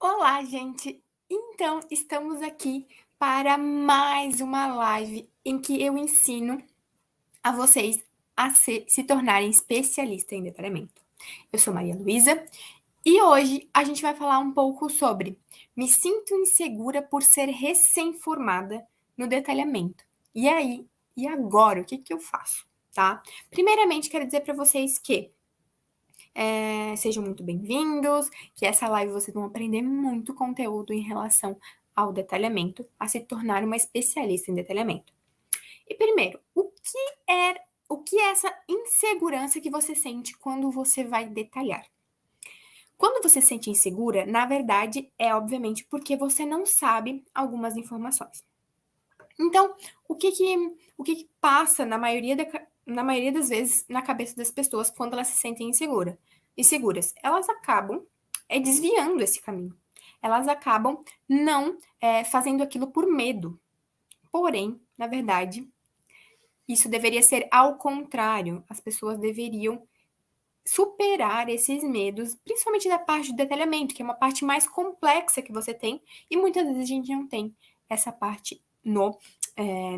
Olá, gente! Então, estamos aqui para mais uma live em que eu ensino a vocês a se tornarem especialistas em detalhamento. Eu sou Maria Luísa e hoje a gente vai falar um pouco sobre me sinto insegura por ser recém-formada no detalhamento. E aí, e agora, o que eu faço, tá? Primeiramente, quero dizer para vocês que sejam muito bem-vindos, que essa live vocês vão aprender muito conteúdo em relação ao detalhamento, a se tornar uma especialista em detalhamento. E primeiro, o que é essa insegurança que você sente quando você vai detalhar? Quando você se sente insegura, na verdade, é obviamente porque você não sabe algumas informações. Então, o que que passa na maioria das vezes na cabeça das pessoas quando elas se sentem inseguras? Elas acabam desviando esse caminho. Elas acabam não fazendo aquilo por medo. Porém, na verdade, isso deveria ser ao contrário. As pessoas deveriam superar esses medos, principalmente da parte do detalhamento, que é uma parte mais complexa que você tem, e muitas vezes a gente não tem essa parte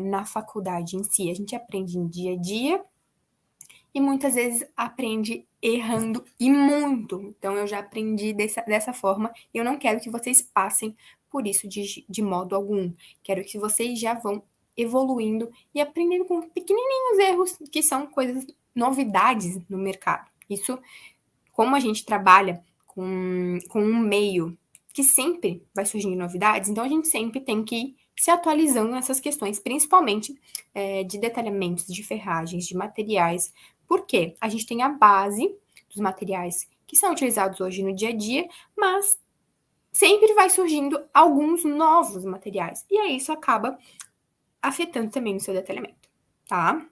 na faculdade em si. A gente aprende em dia a dia e muitas vezes aprende errando e muito. Então, eu já aprendi dessa forma e eu não quero que vocês passem por isso de modo algum. Quero que vocês já vão evoluindo e aprendendo com pequenininhos erros que são coisas, novidades no mercado. Isso, como a gente trabalha com um meio que sempre vai surgindo novidades, então a gente sempre tem que ir se atualizando nessas questões, principalmente de detalhamentos, de ferragens, de materiais, porque a gente tem a base dos materiais que são utilizados hoje no dia a dia, mas sempre vai surgindo alguns novos materiais, e aí isso acaba afetando também o seu detalhamento, tá?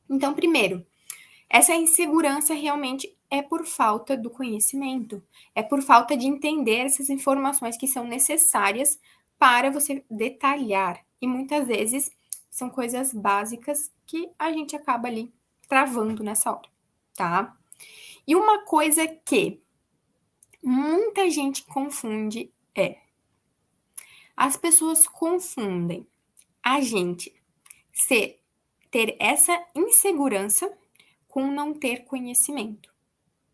Então, primeiro, essa insegurança realmente é por falta do conhecimento, é por falta de entender essas informações que são necessárias para você detalhar. E muitas vezes são coisas básicas que a gente acaba ali travando nessa hora, tá? E uma coisa que muita gente confunde é: as pessoas confundem a gente ser, ter essa insegurança com não ter conhecimento,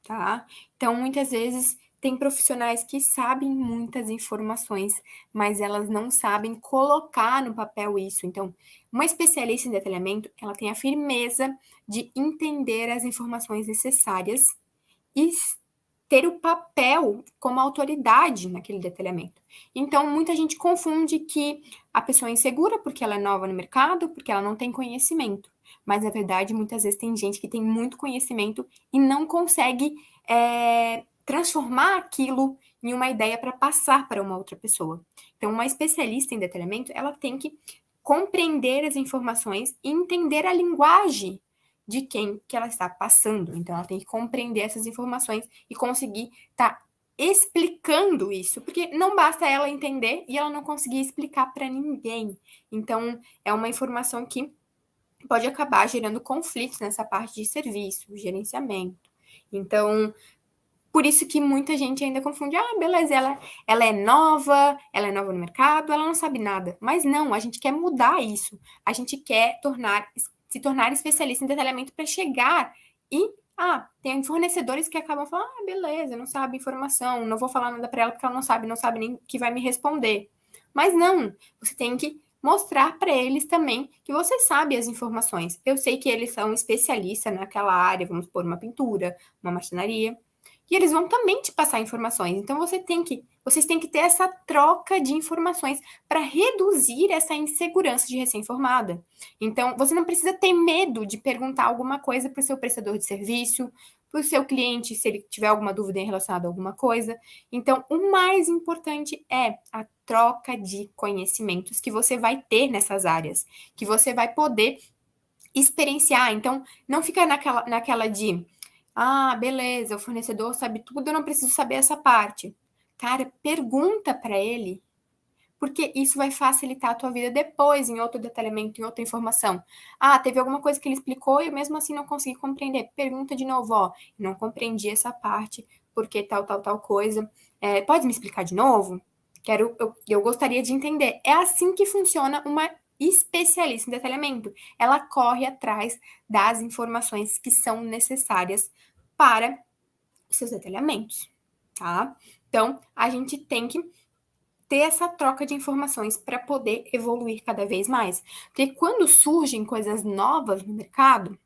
tá? Então, muitas vezes, tem profissionais que sabem muitas informações, mas elas não sabem colocar no papel isso. Então, uma especialista em detalhamento, ela tem a firmeza de entender as informações necessárias e ter o papel como autoridade naquele detalhamento. Então, muita gente confunde que a pessoa é insegura porque ela é nova no mercado, porque ela não tem conhecimento. Mas, na verdade, muitas vezes tem gente que tem muito conhecimento e não consegue transformar aquilo em uma ideia para passar para uma outra pessoa. Então, uma especialista em detalhamento, ela tem que compreender as informações e entender a linguagem de quem que ela está passando. Então, ela tem que compreender essas informações e conseguir estar explicando isso, porque não basta ela entender e ela não conseguir explicar para ninguém. Então, é uma informação que pode acabar gerando conflitos nessa parte de serviço, gerenciamento. Então, por isso que muita gente ainda confunde, beleza, ela é nova no mercado, ela não sabe nada. Mas não, a gente quer mudar isso. A gente quer se tornar especialista em detalhamento para chegar e, tem fornecedores que acabam falando, beleza, não sabe informação, não vou falar nada para ela porque ela não sabe nem que vai me responder. Mas não, você tem que mostrar para eles também que você sabe as informações. Eu sei que eles são especialistas naquela área, vamos supor, uma pintura, uma marcenaria, e eles vão também te passar informações. Então vocês têm que ter essa troca de informações para reduzir essa insegurança de recém-formada. Então, você não precisa ter medo de perguntar alguma coisa para o seu prestador de serviço, para o seu cliente, se ele tiver alguma dúvida em relação a alguma coisa. Então, o mais importante é a troca de conhecimentos que você vai ter nessas áreas, que você vai poder experienciar. Então, não fica naquela de beleza, o fornecedor sabe tudo, eu não preciso saber essa parte. Cara, pergunta para ele, porque isso vai facilitar a tua vida depois, em outro detalhamento, em outra informação. Teve alguma coisa que ele explicou e eu mesmo assim não consegui compreender. Pergunta de novo, não compreendi essa parte, porque tal coisa. Pode me explicar de novo? Eu gostaria de entender. É assim que funciona uma especialista em detalhamento. Ela corre atrás das informações que são necessárias para os seus detalhamentos, tá? Então, a gente tem que ter essa troca de informações para poder evoluir cada vez mais. Porque quando surgem coisas novas no mercado,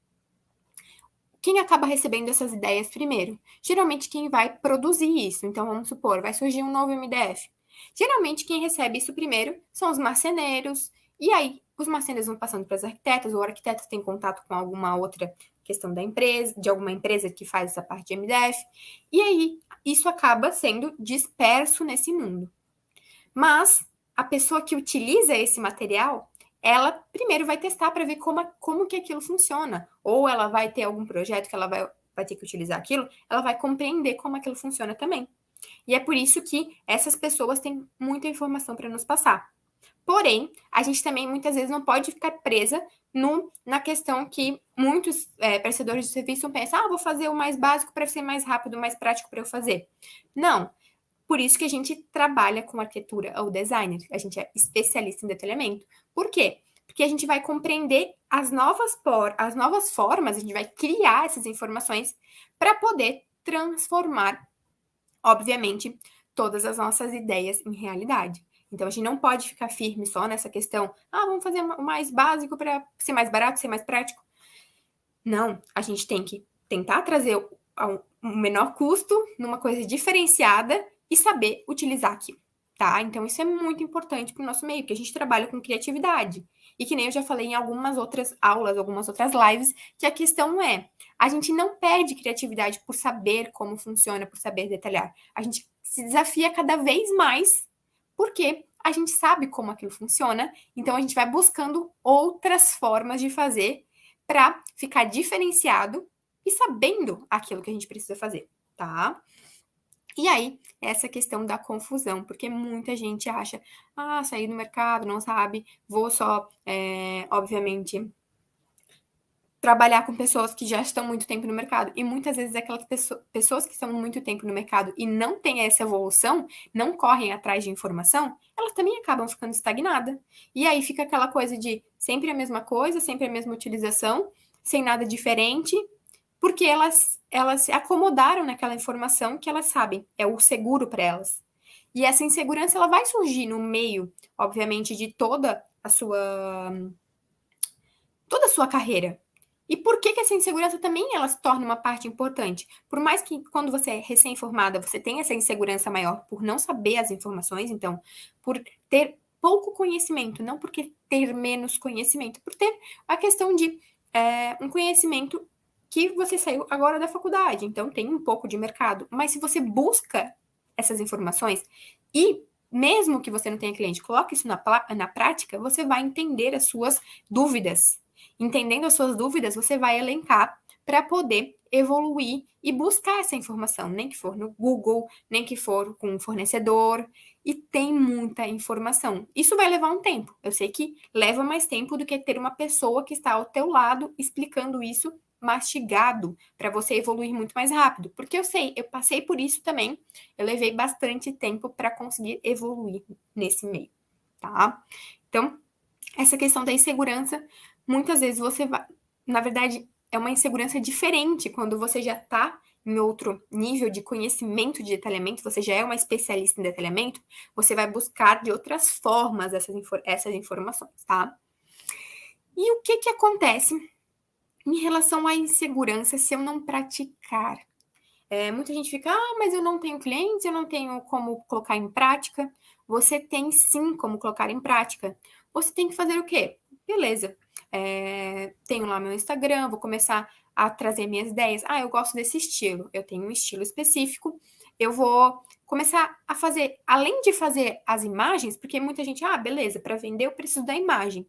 quem acaba recebendo essas ideias primeiro? Geralmente quem vai produzir isso. Então, vamos supor, vai surgir um novo MDF. Geralmente quem recebe isso primeiro são os marceneiros, e aí os marceneiros vão passando para os arquitetos, ou o arquiteto tem contato com alguma outra questão da empresa, de alguma empresa que faz essa parte de MDF, e aí isso acaba sendo disperso nesse mundo. Mas a pessoa que utiliza esse material, ela primeiro vai testar para ver como que aquilo funciona. Ou ela vai ter algum projeto que ela vai ter que utilizar aquilo, ela vai compreender como aquilo funciona também. E é por isso que essas pessoas têm muita informação para nos passar. Porém, a gente também muitas vezes não pode ficar presa na questão que muitos prestadores de serviço pensam, vou fazer o mais básico para ser mais rápido, mais prático para eu fazer. Não. Por isso que a gente trabalha com arquitetura ou designer, a gente é especialista em detalhamento. Por quê? Porque a gente vai compreender as novas formas, a gente vai criar essas informações para poder transformar, obviamente, todas as nossas ideias em realidade. Então, a gente não pode ficar firme só nessa questão, vamos fazer o mais básico para ser mais barato, ser mais prático. Não, a gente tem que tentar trazer o menor custo numa coisa diferenciada e saber utilizar aquilo, tá? Então, isso é muito importante para o nosso meio, porque a gente trabalha com criatividade. E que nem eu já falei em algumas outras aulas, algumas outras lives, que a questão é, a gente não perde criatividade por saber como funciona, por saber detalhar. A gente se desafia cada vez mais, porque a gente sabe como aquilo funciona, então a gente vai buscando outras formas de fazer para ficar diferenciado e sabendo aquilo que a gente precisa fazer, tá? E aí, essa questão da confusão, porque muita gente acha, sair do mercado, não sabe, vou só, obviamente, trabalhar com pessoas que já estão muito tempo no mercado. E muitas vezes aquelas pessoas que estão muito tempo no mercado e não têm essa evolução, não correm atrás de informação, elas também acabam ficando estagnadas. E aí fica aquela coisa de sempre a mesma coisa, sempre a mesma utilização, sem nada diferente, porque elas se acomodaram naquela informação que elas sabem, é o seguro para elas. E essa insegurança ela vai surgir no meio, obviamente, de toda a sua carreira. E por que essa insegurança também ela se torna uma parte importante? Por mais que quando você é recém-formada, você tenha essa insegurança maior por não saber as informações, então, por ter pouco conhecimento, não porque ter menos conhecimento, por ter a questão de um conhecimento que você saiu agora da faculdade, então tem um pouco de mercado. Mas se você busca essas informações e mesmo que você não tenha cliente, coloque isso na prática, você vai entender as suas dúvidas. Entendendo as suas dúvidas, você vai elencar para poder evoluir e buscar essa informação, nem que for no Google, nem que for com um fornecedor, e tem muita informação. Isso vai levar um tempo. Eu sei que leva mais tempo do que ter uma pessoa que está ao teu lado explicando isso mastigado para você evoluir muito mais rápido, porque eu sei, eu passei por isso também. Eu levei bastante tempo para conseguir evoluir nesse meio, tá? Então, essa questão da insegurança, muitas vezes você vai. Na verdade, é uma insegurança diferente quando você já está em outro nível de conhecimento de detalhamento, você já é uma especialista em detalhamento, você vai buscar de outras formas essas informações, tá? E o que acontece em relação à insegurança se eu não praticar? Muita gente fica, mas eu não tenho clientes, eu não tenho como colocar em prática. Você tem sim como colocar em prática. Você tem que fazer o quê? Beleza, tenho lá meu Instagram, vou começar a trazer minhas ideias. Eu gosto desse estilo, eu tenho um estilo específico. Eu vou começar a fazer, além de fazer as imagens, porque muita gente, beleza, para vender eu preciso da imagem.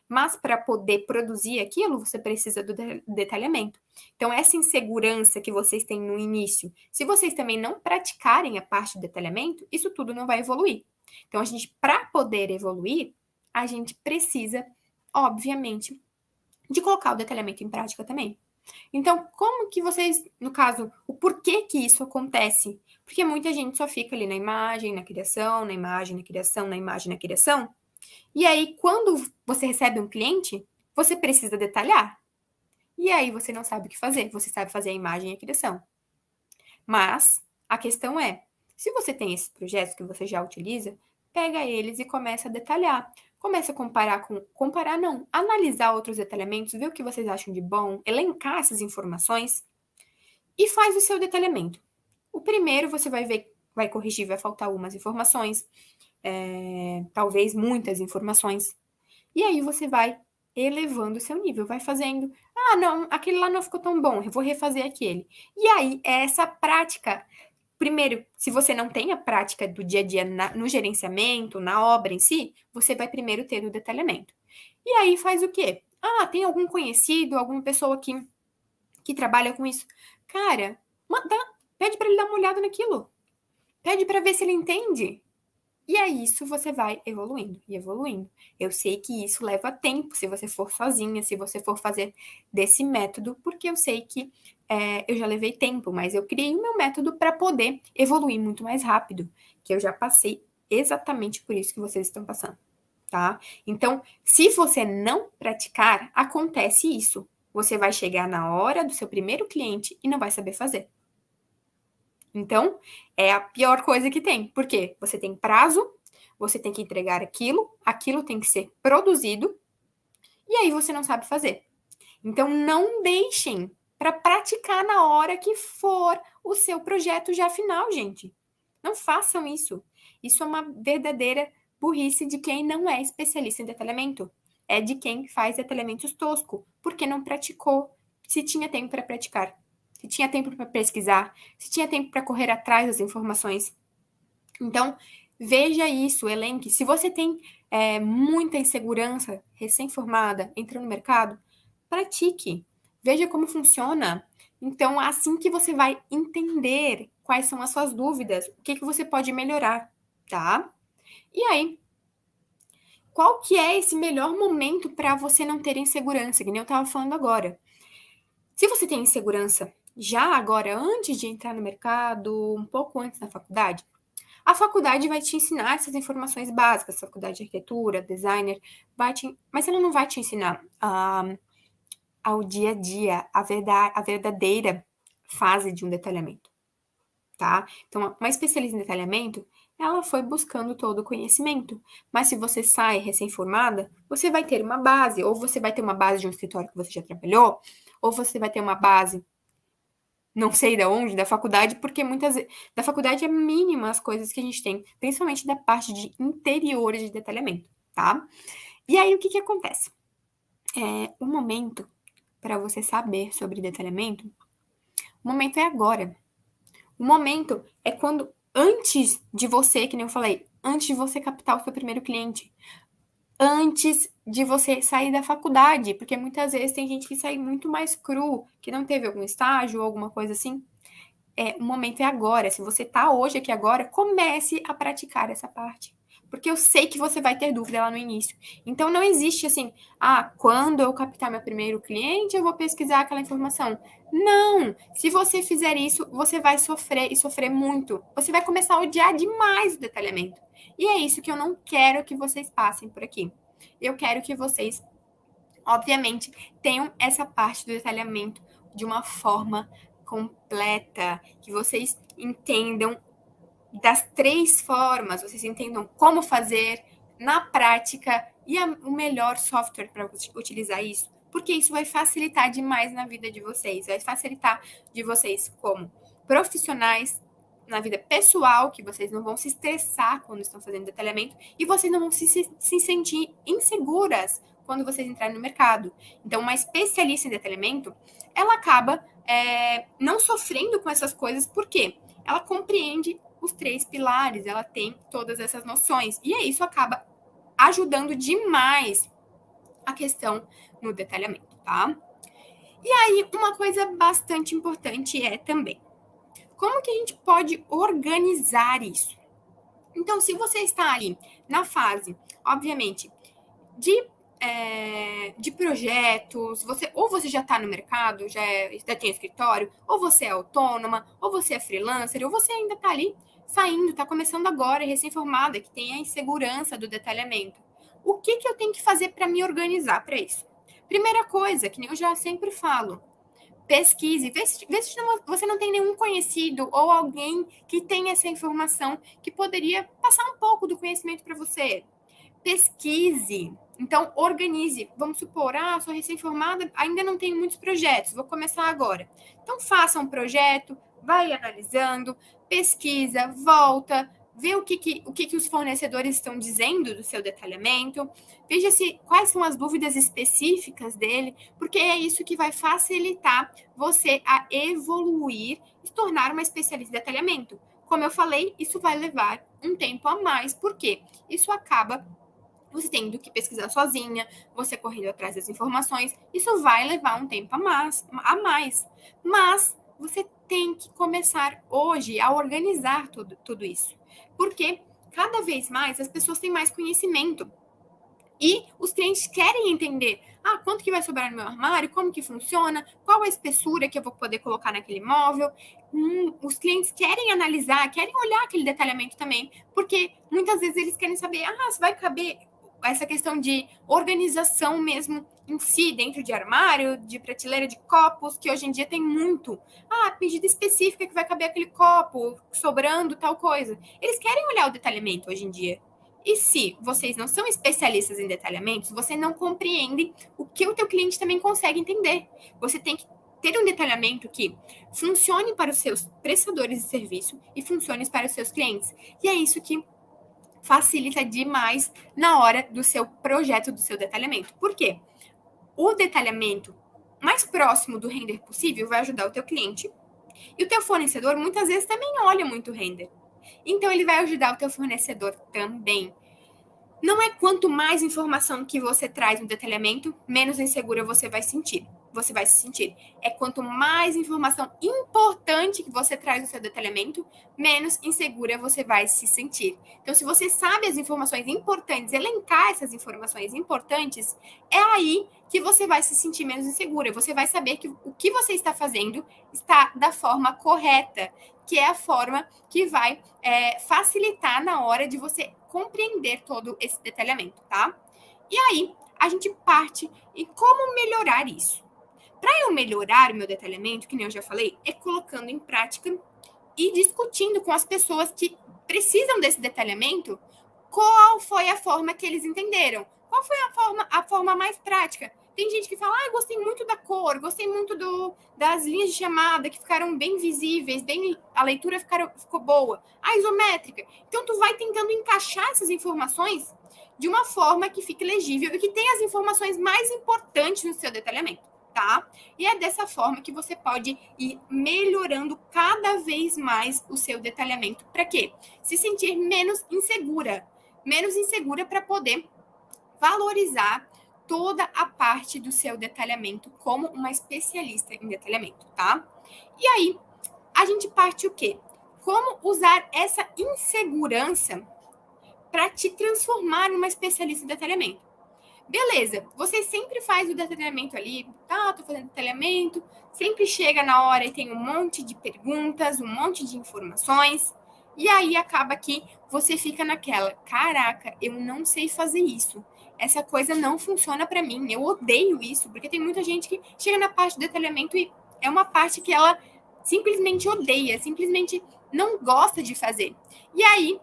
Mas para poder produzir aquilo, você precisa do detalhamento. Então, essa insegurança que vocês têm no início, se vocês também não praticarem a parte do detalhamento, isso tudo não vai evoluir. Então, a gente, para poder evoluir, a gente precisa, obviamente, de colocar o detalhamento em prática também. Então, como que vocês, no caso, o porquê que isso acontece? Porque muita gente só fica ali na imagem, na criação, na imagem, na criação, na imagem, na criação. E aí, quando você recebe um cliente, você precisa detalhar. E aí você não sabe o que fazer. Você sabe fazer a imagem e a criação. Mas a questão é, se você tem esses projetos que você já utiliza, pega eles e começa a detalhar. Começa a comparar não, analisar outros detalhamentos, ver o que vocês acham de bom, elencar essas informações e faz o seu detalhamento. O primeiro você vai ver, vai corrigir, vai faltar algumas informações, talvez muitas informações. E aí você vai elevando o seu nível, vai fazendo. Ah, não, aquele lá não ficou tão bom, eu vou refazer aquele. E aí, essa prática. Primeiro, se você não tem a prática do dia a dia no gerenciamento, na obra em si, você vai primeiro ter o detalhamento. E aí faz o quê? Ah, tem algum conhecido, alguma pessoa que trabalha com isso? Cara, manda, pede para ele dar uma olhada naquilo. Pede para ver se ele entende. E aí isso você vai evoluindo e evoluindo. Eu sei que isso leva tempo se você for sozinha, se você for fazer desse método, porque eu sei que eu já levei tempo, mas eu criei o meu método para poder evoluir muito mais rápido, que eu já passei exatamente por isso que vocês estão passando, tá? Então, se você não praticar, acontece isso. Você vai chegar na hora do seu primeiro cliente e não vai saber fazer. Então, é a pior coisa que tem. Por quê? Você tem prazo, você tem que entregar aquilo, aquilo tem que ser produzido, e aí você não sabe fazer. Então, não deixem para praticar na hora que for o seu projeto já final, gente. Não façam isso. Isso é uma verdadeira burrice de quem não é especialista em detalhamento. É de quem faz detalhamentos tosco, porque não praticou. Se tinha tempo para praticar, se tinha tempo para pesquisar, se tinha tempo para correr atrás das informações. Então, veja isso, elenque. Se você tem muita insegurança, recém-formada, entrando no mercado, pratique. Veja como funciona. Então, assim que você vai entender quais são as suas dúvidas, o que, que você pode melhorar, tá? E aí, qual que é esse melhor momento para você não ter insegurança, que nem eu estava falando agora? Se você tem insegurança já agora, antes de entrar no mercado, um pouco antes da faculdade, a faculdade vai te ensinar essas informações básicas, faculdade de arquitetura, designer, mas ela não vai te ensinar ao dia a dia, a verdadeira fase de um detalhamento, tá? Então, uma especialista em detalhamento, ela foi buscando todo o conhecimento. Mas se você sai recém-formada, você vai ter uma base, ou você vai ter uma base de um escritório que você já trabalhou, ou você vai ter uma base não sei da onde, da faculdade, porque muitas vezes da faculdade é mínima as coisas que a gente tem, principalmente da parte de interiores de detalhamento, tá? E aí o que que acontece? O momento para você saber sobre detalhamento, o momento é agora. O momento é quando antes de você, que nem eu falei, antes de você captar o seu primeiro cliente, antes de você sair da faculdade, porque muitas vezes tem gente que sai muito mais cru, que não teve algum estágio ou alguma coisa assim. O momento é agora. Se você tá hoje aqui agora, comece a praticar essa parte. Porque eu sei que você vai ter dúvida lá no início. Então não existe assim, quando eu captar meu primeiro cliente, eu vou pesquisar aquela informação. Não! Se você fizer isso, você vai sofrer e sofrer muito. Você vai começar a odiar demais o detalhamento. E é isso que eu não quero que vocês passem por aqui. Eu quero que vocês, obviamente, tenham essa parte do detalhamento de uma forma completa, que vocês entendam das três formas, vocês entendam como fazer na prática e o melhor software para utilizar isso, porque isso vai facilitar demais na vida de vocês, vai facilitar de vocês como profissionais, na vida pessoal, que vocês não vão se estressar quando estão fazendo detalhamento e vocês não vão se sentir inseguras quando vocês entrarem no mercado. Então, uma especialista em detalhamento, ela acaba não sofrendo com essas coisas, porque ela compreende os três pilares, ela tem todas essas noções. E isso acaba ajudando demais a questão no detalhamento, tá? E aí, uma coisa bastante importante é também, como que a gente pode organizar isso? Então, se você está ali na fase, obviamente, de de projetos, ou você já está no mercado, já tem escritório, ou você é autônoma, ou você é freelancer, ou você ainda está ali saindo, está começando agora, recém-formada, que tem a insegurança do detalhamento. O que eu tenho que fazer para me organizar para isso? Primeira coisa, que nem eu já sempre falo, pesquise, vê se você não tem nenhum conhecido ou alguém que tem essa informação que poderia passar um pouco do conhecimento para você. Pesquise. Então, organize. Vamos supor, sou recém-formada, ainda não tenho muitos projetos, vou começar agora. Então, faça um projeto, vai analisando, pesquisa, volta, vê o que os fornecedores estão dizendo do seu detalhamento, veja quais são as dúvidas específicas dele, porque é isso que vai facilitar você a evoluir e se tornar uma especialista em detalhamento. Como eu falei, isso vai levar um tempo a mais, porque isso acaba você tendo que pesquisar sozinha, você correndo atrás das informações, isso vai levar um tempo a mais. Mas você tem que começar hoje a organizar tudo isso. Porque cada vez mais as pessoas têm mais conhecimento. E os clientes querem entender, quanto que vai sobrar no meu armário, como que funciona, qual a espessura que eu vou poder colocar naquele móvel. Os clientes querem analisar, querem olhar aquele detalhamento também, porque muitas vezes eles querem saber, se vai caber essa questão de organização mesmo em si, dentro de armário, de prateleira de copos, que hoje em dia tem muito. Medida específica que vai caber aquele copo, sobrando tal coisa. Eles querem olhar o detalhamento hoje em dia. E se vocês não são especialistas em detalhamentos, você não compreende o que o teu cliente também consegue entender. Você tem que ter um detalhamento que funcione para os seus prestadores de serviço e funcione para os seus clientes. E é isso que facilita demais na hora do seu projeto, do seu detalhamento. Por quê? O detalhamento mais próximo do render possível vai ajudar o teu cliente. E o teu fornecedor muitas vezes também olha muito render. Então ele vai ajudar o teu fornecedor também. Não é quanto mais informação que você traz no detalhamento, menos insegura você vai sentir. Você vai se sentir. É quanto mais informação importante que você traz no seu detalhamento, menos insegura você vai se sentir. Então, se você sabe as informações importantes, elencar essas informações importantes, é aí que você vai se sentir menos insegura. Você vai saber que o que você está fazendo está da forma correta, que é a forma que vai facilitar na hora de você compreender todo esse detalhamento, tá? E aí, a gente parte em como melhorar isso. Para eu melhorar o meu detalhamento, que nem eu já falei, é colocando em prática e discutindo com as pessoas que precisam desse detalhamento qual foi a forma que eles entenderam. Qual foi a forma mais prática? Tem gente que fala, gostei muito da cor, gostei muito das linhas de chamada que ficaram bem visíveis, a leitura ficou boa. A isométrica. Então, tu vai tentando encaixar essas informações de uma forma que fique legível e que tenha as informações mais importantes no seu detalhamento, tá? E é dessa forma que você pode ir melhorando cada vez mais o seu detalhamento. Para quê? Se sentir menos insegura. Menos insegura para poder valorizar toda a parte do seu detalhamento como uma especialista em detalhamento, tá? E aí, a gente parte o quê? Como usar essa insegurança para te transformar numa especialista em detalhamento. Beleza, você sempre faz o detalhamento ali, tô fazendo detalhamento, sempre chega na hora e tem um monte de perguntas, um monte de informações, e aí acaba que você fica naquela, caraca, eu não sei fazer isso. Essa coisa não funciona para mim, eu odeio isso, porque tem muita gente que chega na parte do detalhamento e é uma parte que ela simplesmente odeia, simplesmente não gosta de fazer. E aí,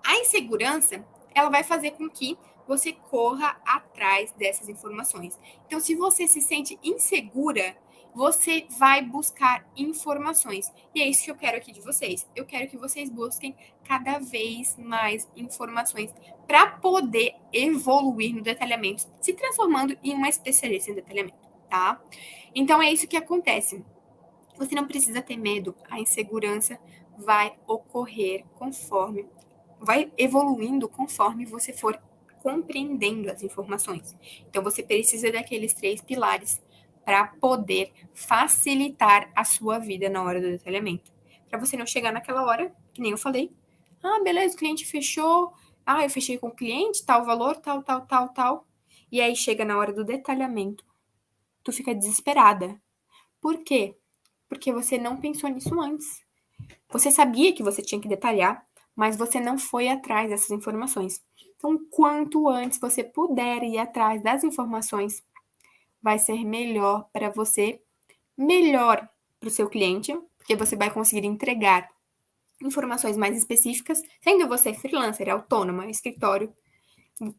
a insegurança, ela vai fazer com que você corra atrás dessas informações. Então, se você se sente insegura, você vai buscar informações. E é isso que eu quero aqui de vocês. Eu quero que vocês busquem cada vez mais informações para poder evoluir no detalhamento, se transformando em uma especialista em detalhamento, tá? Então, é isso que acontece. Você não precisa ter medo. A insegurança vai ocorrer vai evoluindo conforme você for compreendendo as informações. Então, você precisa daqueles 3 pilares para poder facilitar a sua vida na hora do detalhamento. Para você não chegar naquela hora, que nem eu falei, beleza, o cliente fechou, eu fechei com o cliente, tal valor, tal. E aí chega na hora do detalhamento, tu fica desesperada. Por quê? Porque você não pensou nisso antes. Você sabia que você tinha que detalhar, mas você não foi atrás dessas informações. Então, quanto antes você puder ir atrás das informações, vai ser melhor para você, melhor para o seu cliente, porque você vai conseguir entregar informações mais específicas, sendo você freelancer, autônoma, escritório.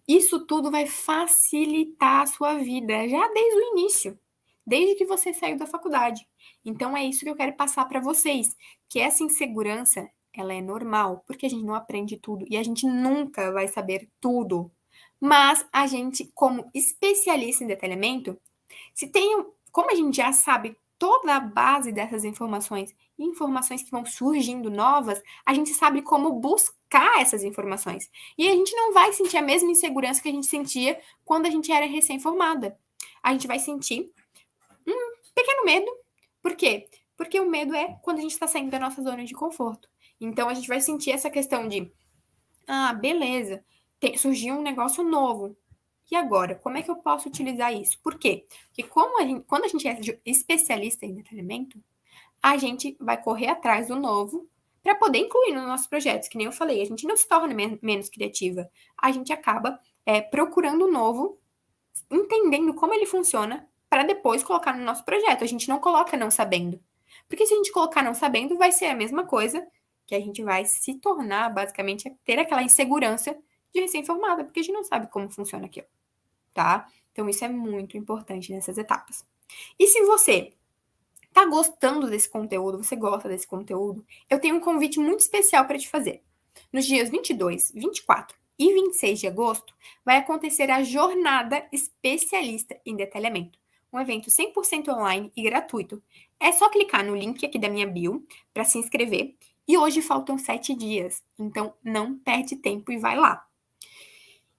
Isso tudo vai facilitar a sua vida já desde o início, desde que você saiu da faculdade. Então é isso que eu quero passar para vocês, que essa insegurança, ela é normal, porque a gente não aprende tudo e a gente nunca vai saber tudo. Mas a gente, como especialista em detalhamento, se tem, como a gente já sabe toda a base dessas informações, informações que vão surgindo novas, a gente sabe como buscar essas informações. E a gente não vai sentir a mesma insegurança que a gente sentia quando a gente era recém-formada. A gente vai sentir um pequeno medo. Por quê? Porque o medo é quando a gente está saindo da nossa zona de conforto. Então a gente vai sentir essa questão de, ah, beleza, surgiu um negócio novo. E agora, como é que eu posso utilizar isso? Por quê? Porque quando a gente é especialista em detalhamento, a gente vai correr atrás do novo para poder incluir nos nossos projetos. Que nem eu falei, a gente não se torna menos criativa. A gente acaba procurando o novo, entendendo como ele funciona, para depois colocar no nosso projeto. A gente não coloca não sabendo. Porque se a gente colocar não sabendo, vai ser a mesma coisa que a gente vai se tornar, basicamente, ter aquela insegurança de recém-formada, porque a gente não sabe como funciona aquilo, tá? Então, isso é muito importante nessas etapas. E se você tá gostando desse conteúdo, você gosta desse conteúdo, eu tenho um convite muito especial para te fazer. Nos dias 22, 24 e 26 de agosto, vai acontecer a Jornada Especialista em Detalhamento, um evento 100% online e gratuito. É só clicar no link aqui da minha bio para se inscrever. E hoje faltam 7 dias, então não perde tempo e vai lá.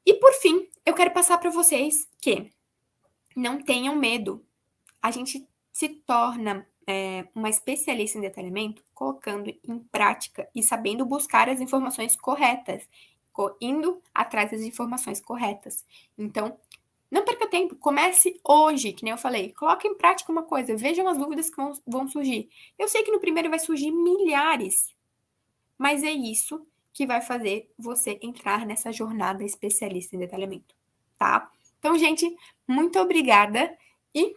E por fim, eu quero passar para vocês que não tenham medo. A gente se torna uma especialista em detalhamento colocando em prática e sabendo buscar as informações corretas, indo atrás das informações corretas. Então, não perca tempo, comece hoje, que nem eu falei, coloque em prática uma coisa, vejam as dúvidas que vão surgir. Eu sei que no primeiro vai surgir milhares, mas é isso que vai fazer você entrar nessa jornada especialista em detalhamento, tá? Então, gente, muito obrigada e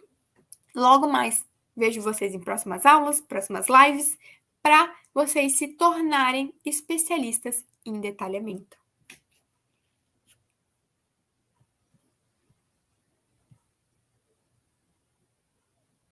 logo mais vejo vocês em próximas aulas, próximas lives, para vocês se tornarem especialistas em detalhamento.